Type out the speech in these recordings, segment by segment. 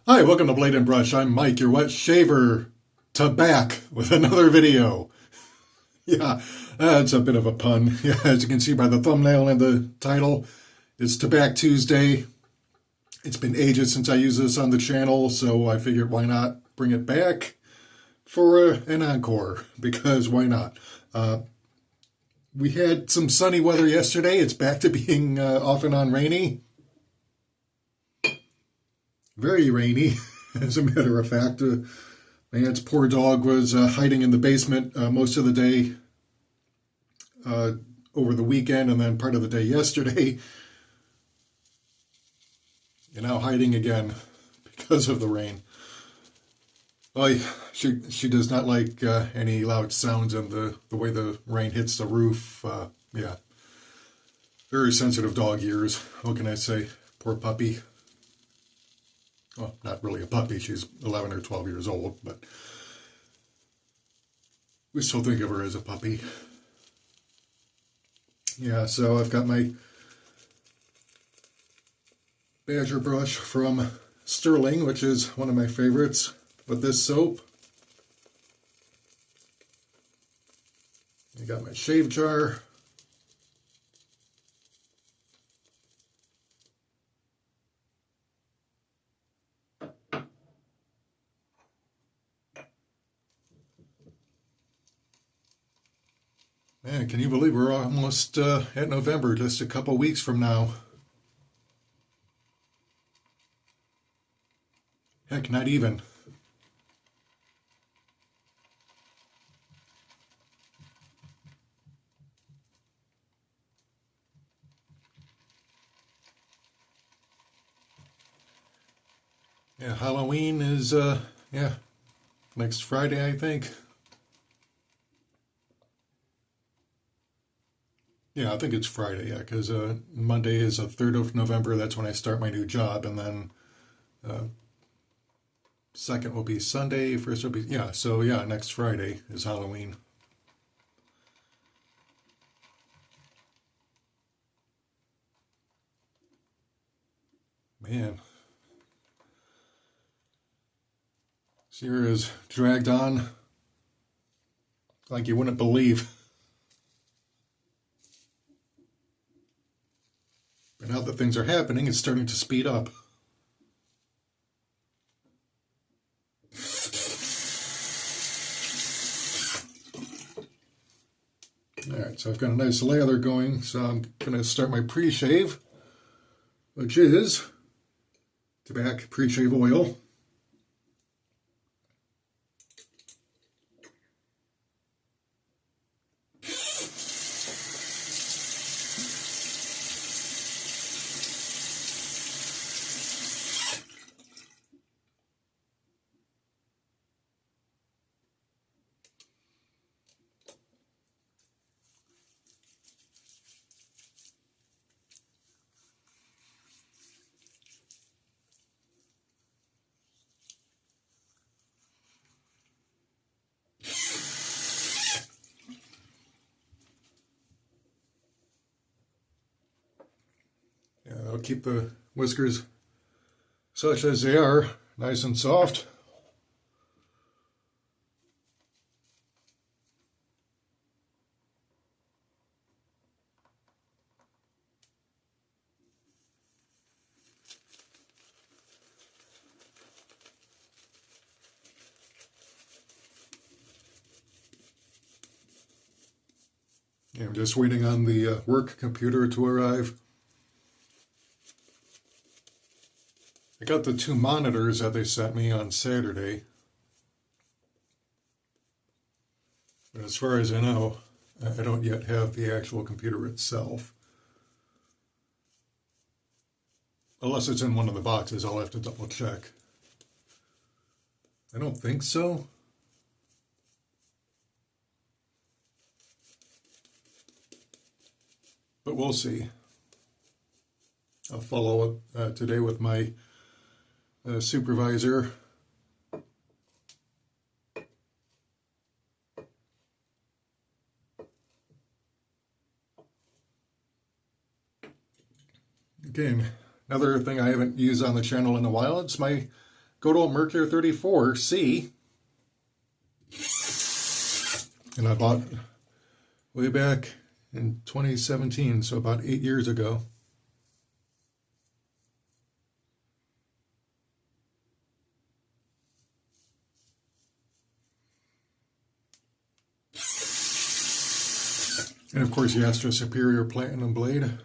Hi, welcome to Blade and Brush. I'm Mike, your wet shaver. Tabac with another video. Yeah, that's a bit of a pun. Yeah, as you can see by the thumbnail and the title, it's Tabac Tuesday. It's been ages since I used this on the channel, so I figured why not bring it back for an encore, because why not? We had some sunny weather yesterday. It's back to being off and on rainy. Very rainy, as a matter of fact. My aunt's poor dog was hiding in the basement most of the day over the weekend, and then part of the day yesterday. And now hiding again because of the rain. Well, she does not like any loud sounds, and the way the rain hits the roof. Yeah, very sensitive dog ears. What can I say? Poor puppy. Well, not really a puppy. She's 11 or 12 years old, but we still think of her as a puppy. Yeah, so I've got my Badger brush from Sterling, which is one of my favorites, with this soap. I got my shave jar. Man, can you believe we're almost at November, just a couple weeks from now? Heck, not even. Yeah, Halloween is, yeah, next Friday, I think. Yeah, I think it's Friday, yeah, because Monday is the 3rd of November. That's when I start my new job, and then 2nd will be Sunday, 1st will be, yeah, so yeah, next Friday is Halloween. Man. This year is dragged on like you wouldn't believe. But now that things are happening, it's starting to speed up. Alright, so I've got a nice lather going, so I'm going to start my pre-shave, which is Tabac pre-shave oil. I'll keep the whiskers such as they are, nice and soft. I'm just waiting on the work computer to arrive. I got the 2 monitors that they sent me on Saturday. But as far as I know, I don't yet have the actual computer itself. Unless it's in one of the boxes, I'll have to double check. I don't think so. But we'll see. I'll follow up today with my supervisor. Again, another thing I haven't used on the channel in a while, it's my good old Merkur 34C. And I bought way back in 2017, so about 8 years ago. And of course, the Astra Superior Platinum blade.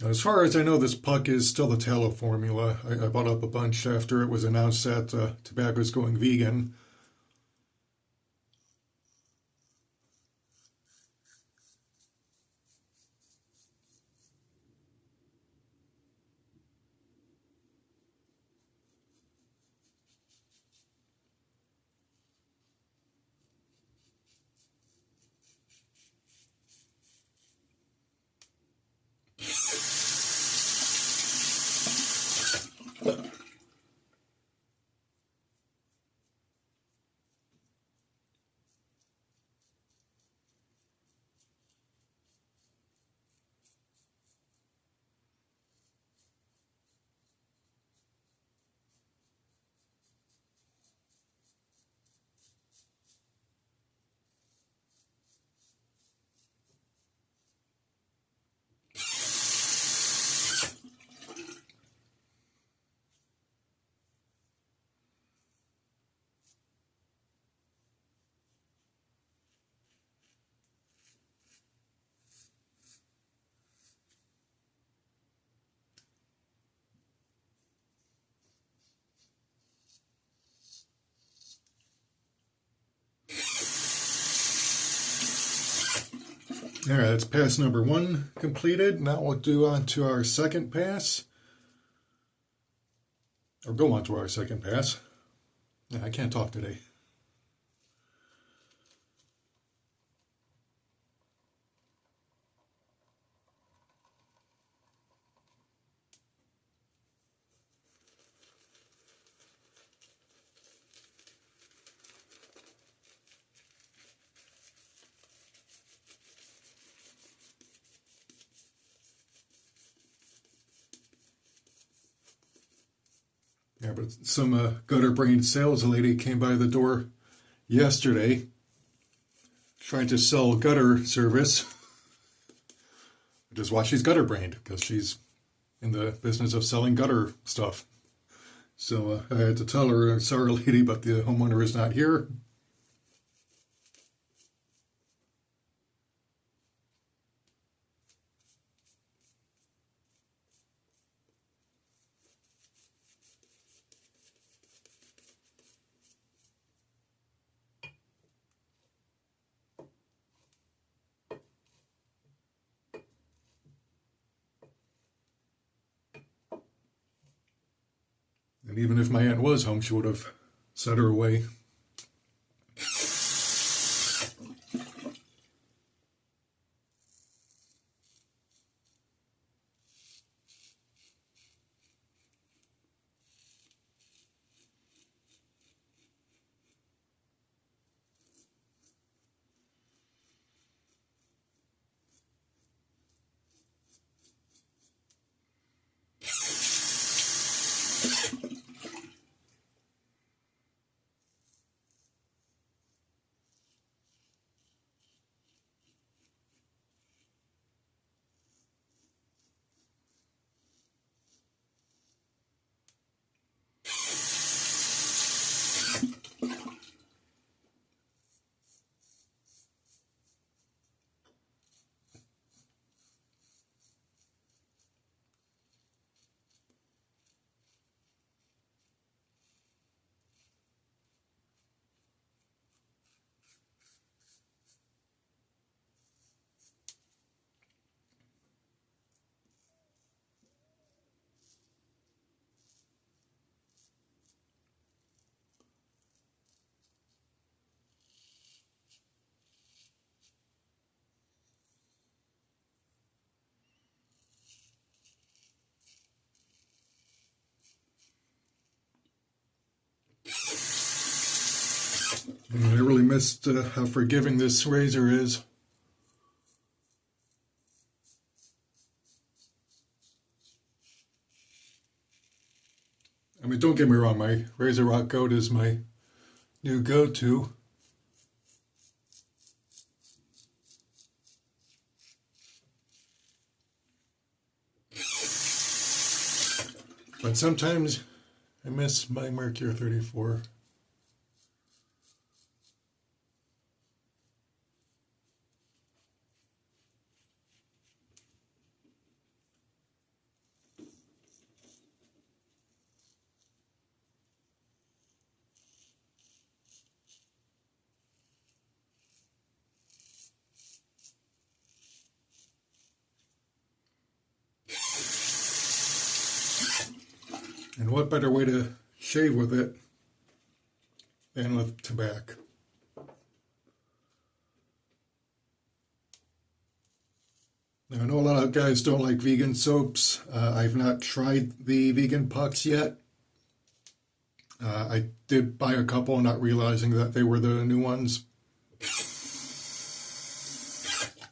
As far as I know, this puck is still the tallow formula. I bought up a bunch after it was announced that tobacco is going vegan. All right, that's pass number 1 completed. Now we'll do on to our second pass. Or go on to our second pass. Yeah, I can't talk today. Yeah, but some gutter-brained sales lady came by the door yesterday trying to sell gutter service. Just why she's gutter-brained, because she's in the business of selling gutter stuff. So I had to tell her, sorry lady, but the homeowner is not here. And even if my aunt was home, she would have sent her away. I really missed how forgiving this razor is. I mean, don't get me wrong, my Razor Rock Goat is my new go-to. But sometimes I miss my Merkur 34. And what better way to shave with it than with tobacco? Now, I know a lot of guys don't like vegan soaps. I've not tried the vegan pucks yet. I did buy a couple, not realizing that they were the new ones.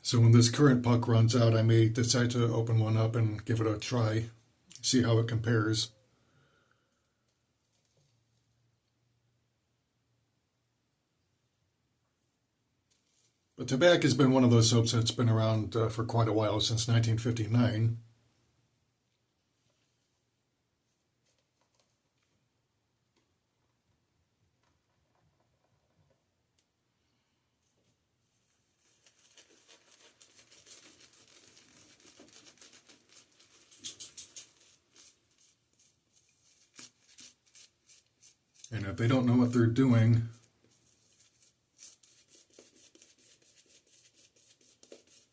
So when this current puck runs out, I may decide to open one up and give it a try, see how it compares. But Tabac has been one of those soaps that's been around for quite a while, since 1959. And if they don't know what they're doing,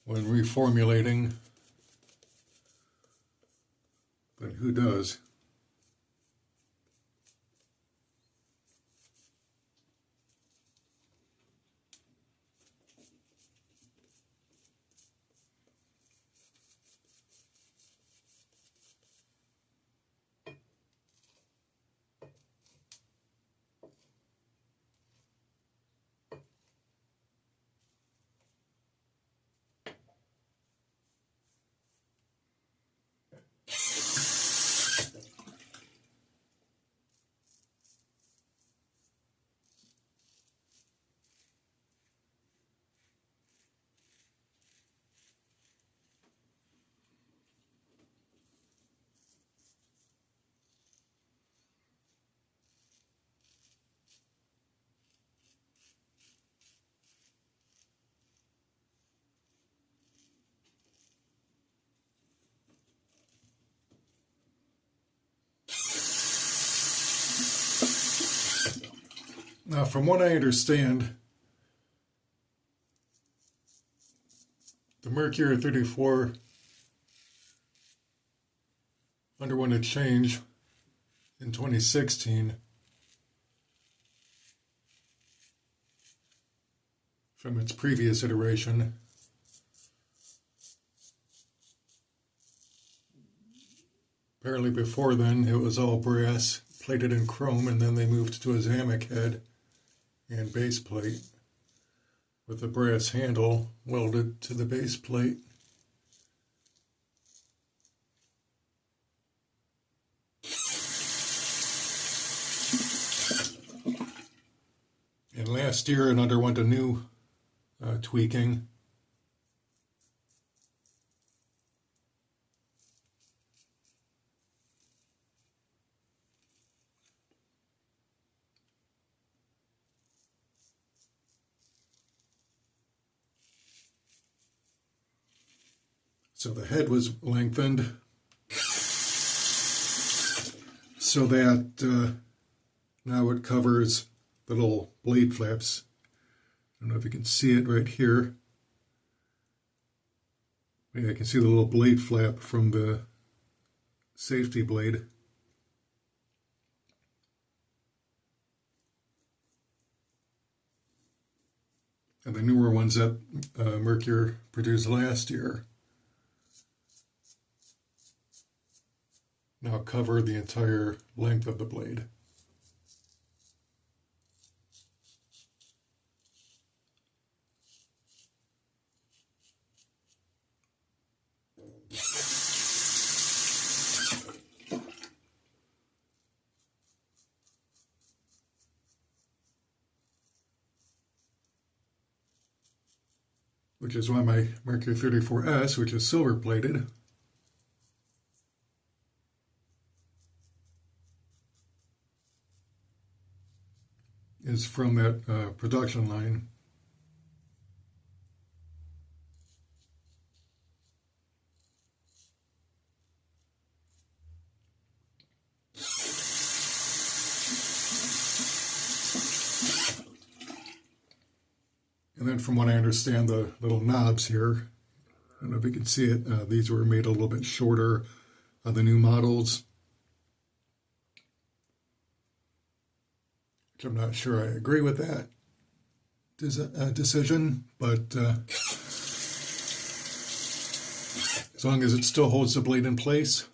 when reformulating, then who does? Now, from what I understand, the Merkur 34 underwent a change in 2016 from its previous iteration. Apparently before then it was all brass, plated in chrome, and then they moved to a Zamek head and base plate with a brass handle welded to the base plate. And last year it underwent a new tweaking. So the head was lengthened so that now it covers the little blade flaps. I don't know if you can see it right here. Yeah, I can see the little blade flap from the safety blade. And the newer ones that Merkur produced last year now cover the entire length of the blade. which is why my Merkur 34S, which is silver plated, is from that production line. And then from what I understand, the little knobs here, I don't know if you can see it, these were made a little bit shorter on the new models. Which I'm not sure I agree with that decision, but as long as it still holds the blade in place.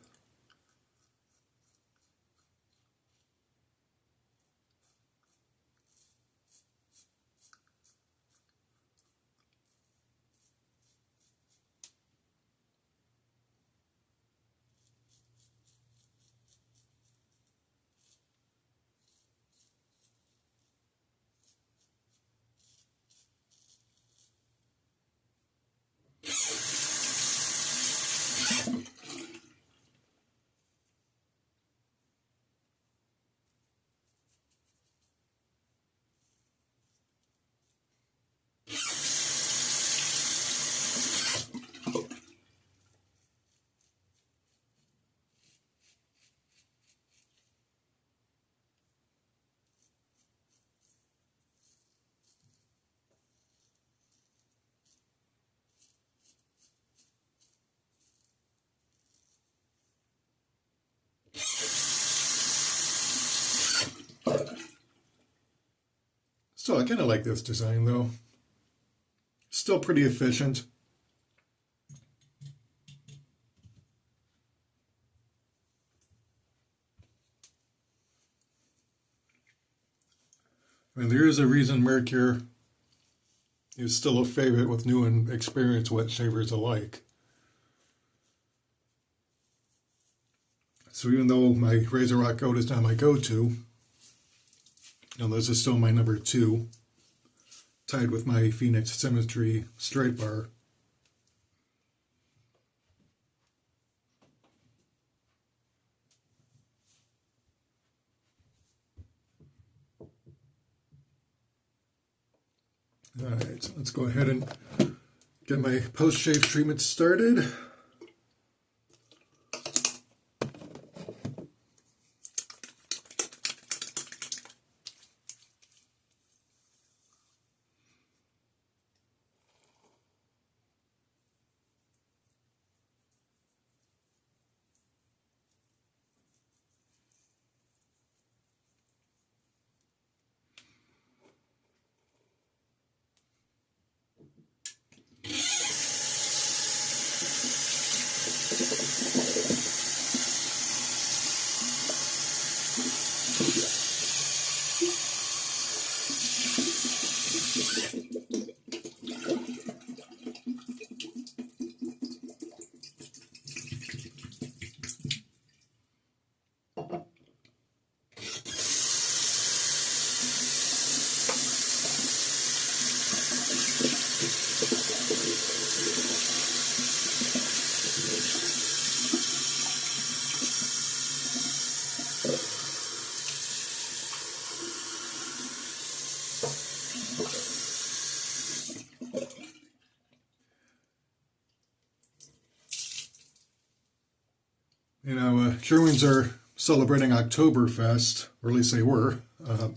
Still, I kind of like this design though. Still pretty efficient. I mean, there is a reason Merkur is still a favorite with new and experienced wet shavers alike. So even though my Razor Rock Goat is not my go-to, this is still my number 2, tied with my Phoenix Symmetry straight bar. Alright, so let's go ahead and get my post-shave treatment started. Germans are celebrating Oktoberfest, or at least they were. But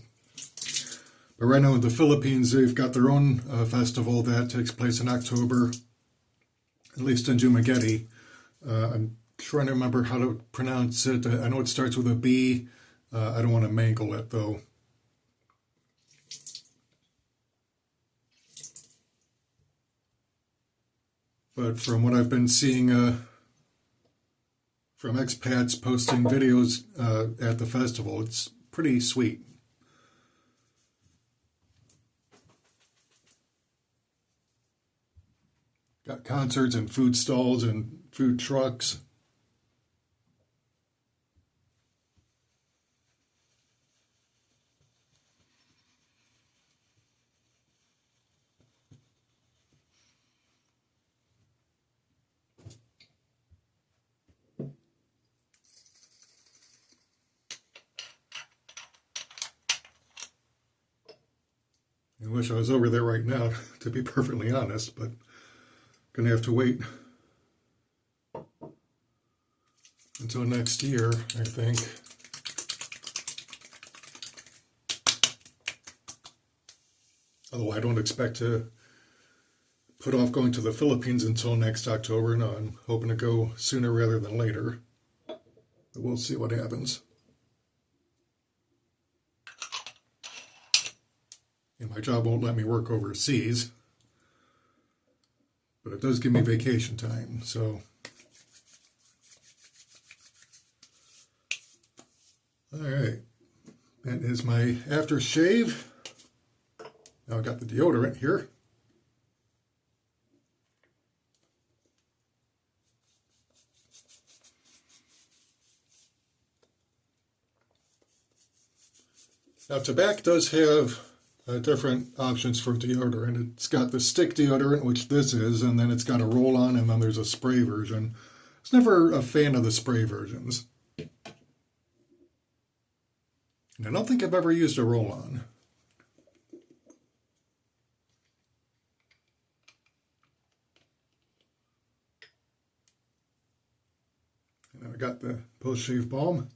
right now in the Philippines, they've got their own festival that takes place in October, at least in Dumaguete. I'm trying to remember how to pronounce it. I know it starts with a B. I don't want to mangle it, though. But from what I've been seeing from expats posting videos at the festival, it's pretty sweet. Got concerts and food stalls and food trucks. wish I was over there right now, to be perfectly honest, but gonna have to wait until next year, I think. Although I don't expect to put off going to the Philippines until next October. No, I'm hoping to go sooner rather than later. But we'll see what happens. And my job won't let me work overseas. But it does give me vacation time, so. Alright. That is my aftershave. Now I've got the deodorant here. Now Tabac does have different options for deodorant. It's got the stick deodorant, which this is, and then it's got a roll-on, and then there's a spray version. I was never a fan of the spray versions. And I don't think I've ever used a roll-on. And I got the post-shave balm.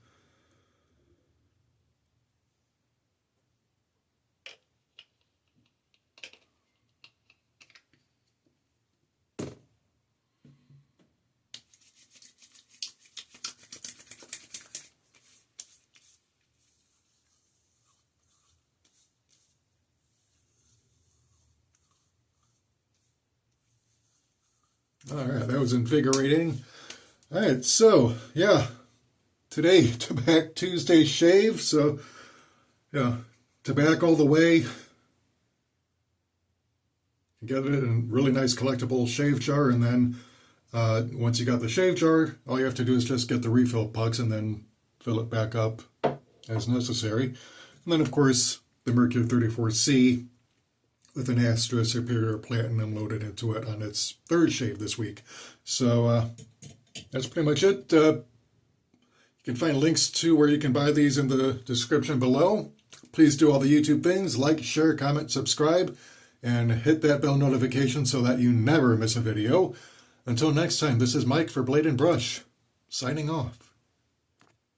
All right, that was invigorating. All right, so, yeah, today, Tabac Tuesday shave. So, yeah, Tabac all the way. You get it in a really nice collectible shave jar, and then once you got the shave jar, all you have to do is just get the refill pucks and then fill it back up as necessary. And then, of course, the Merkur 34C with an Astra Superior Platinum loaded into it on its third shave this week. So that's pretty much it. You can find links to where you can buy these in the description below. Please do all the YouTube things, like, share, comment, subscribe, and hit that bell notification so that you never miss a video. Until next time, this is Mike for Blade and Brush, signing off.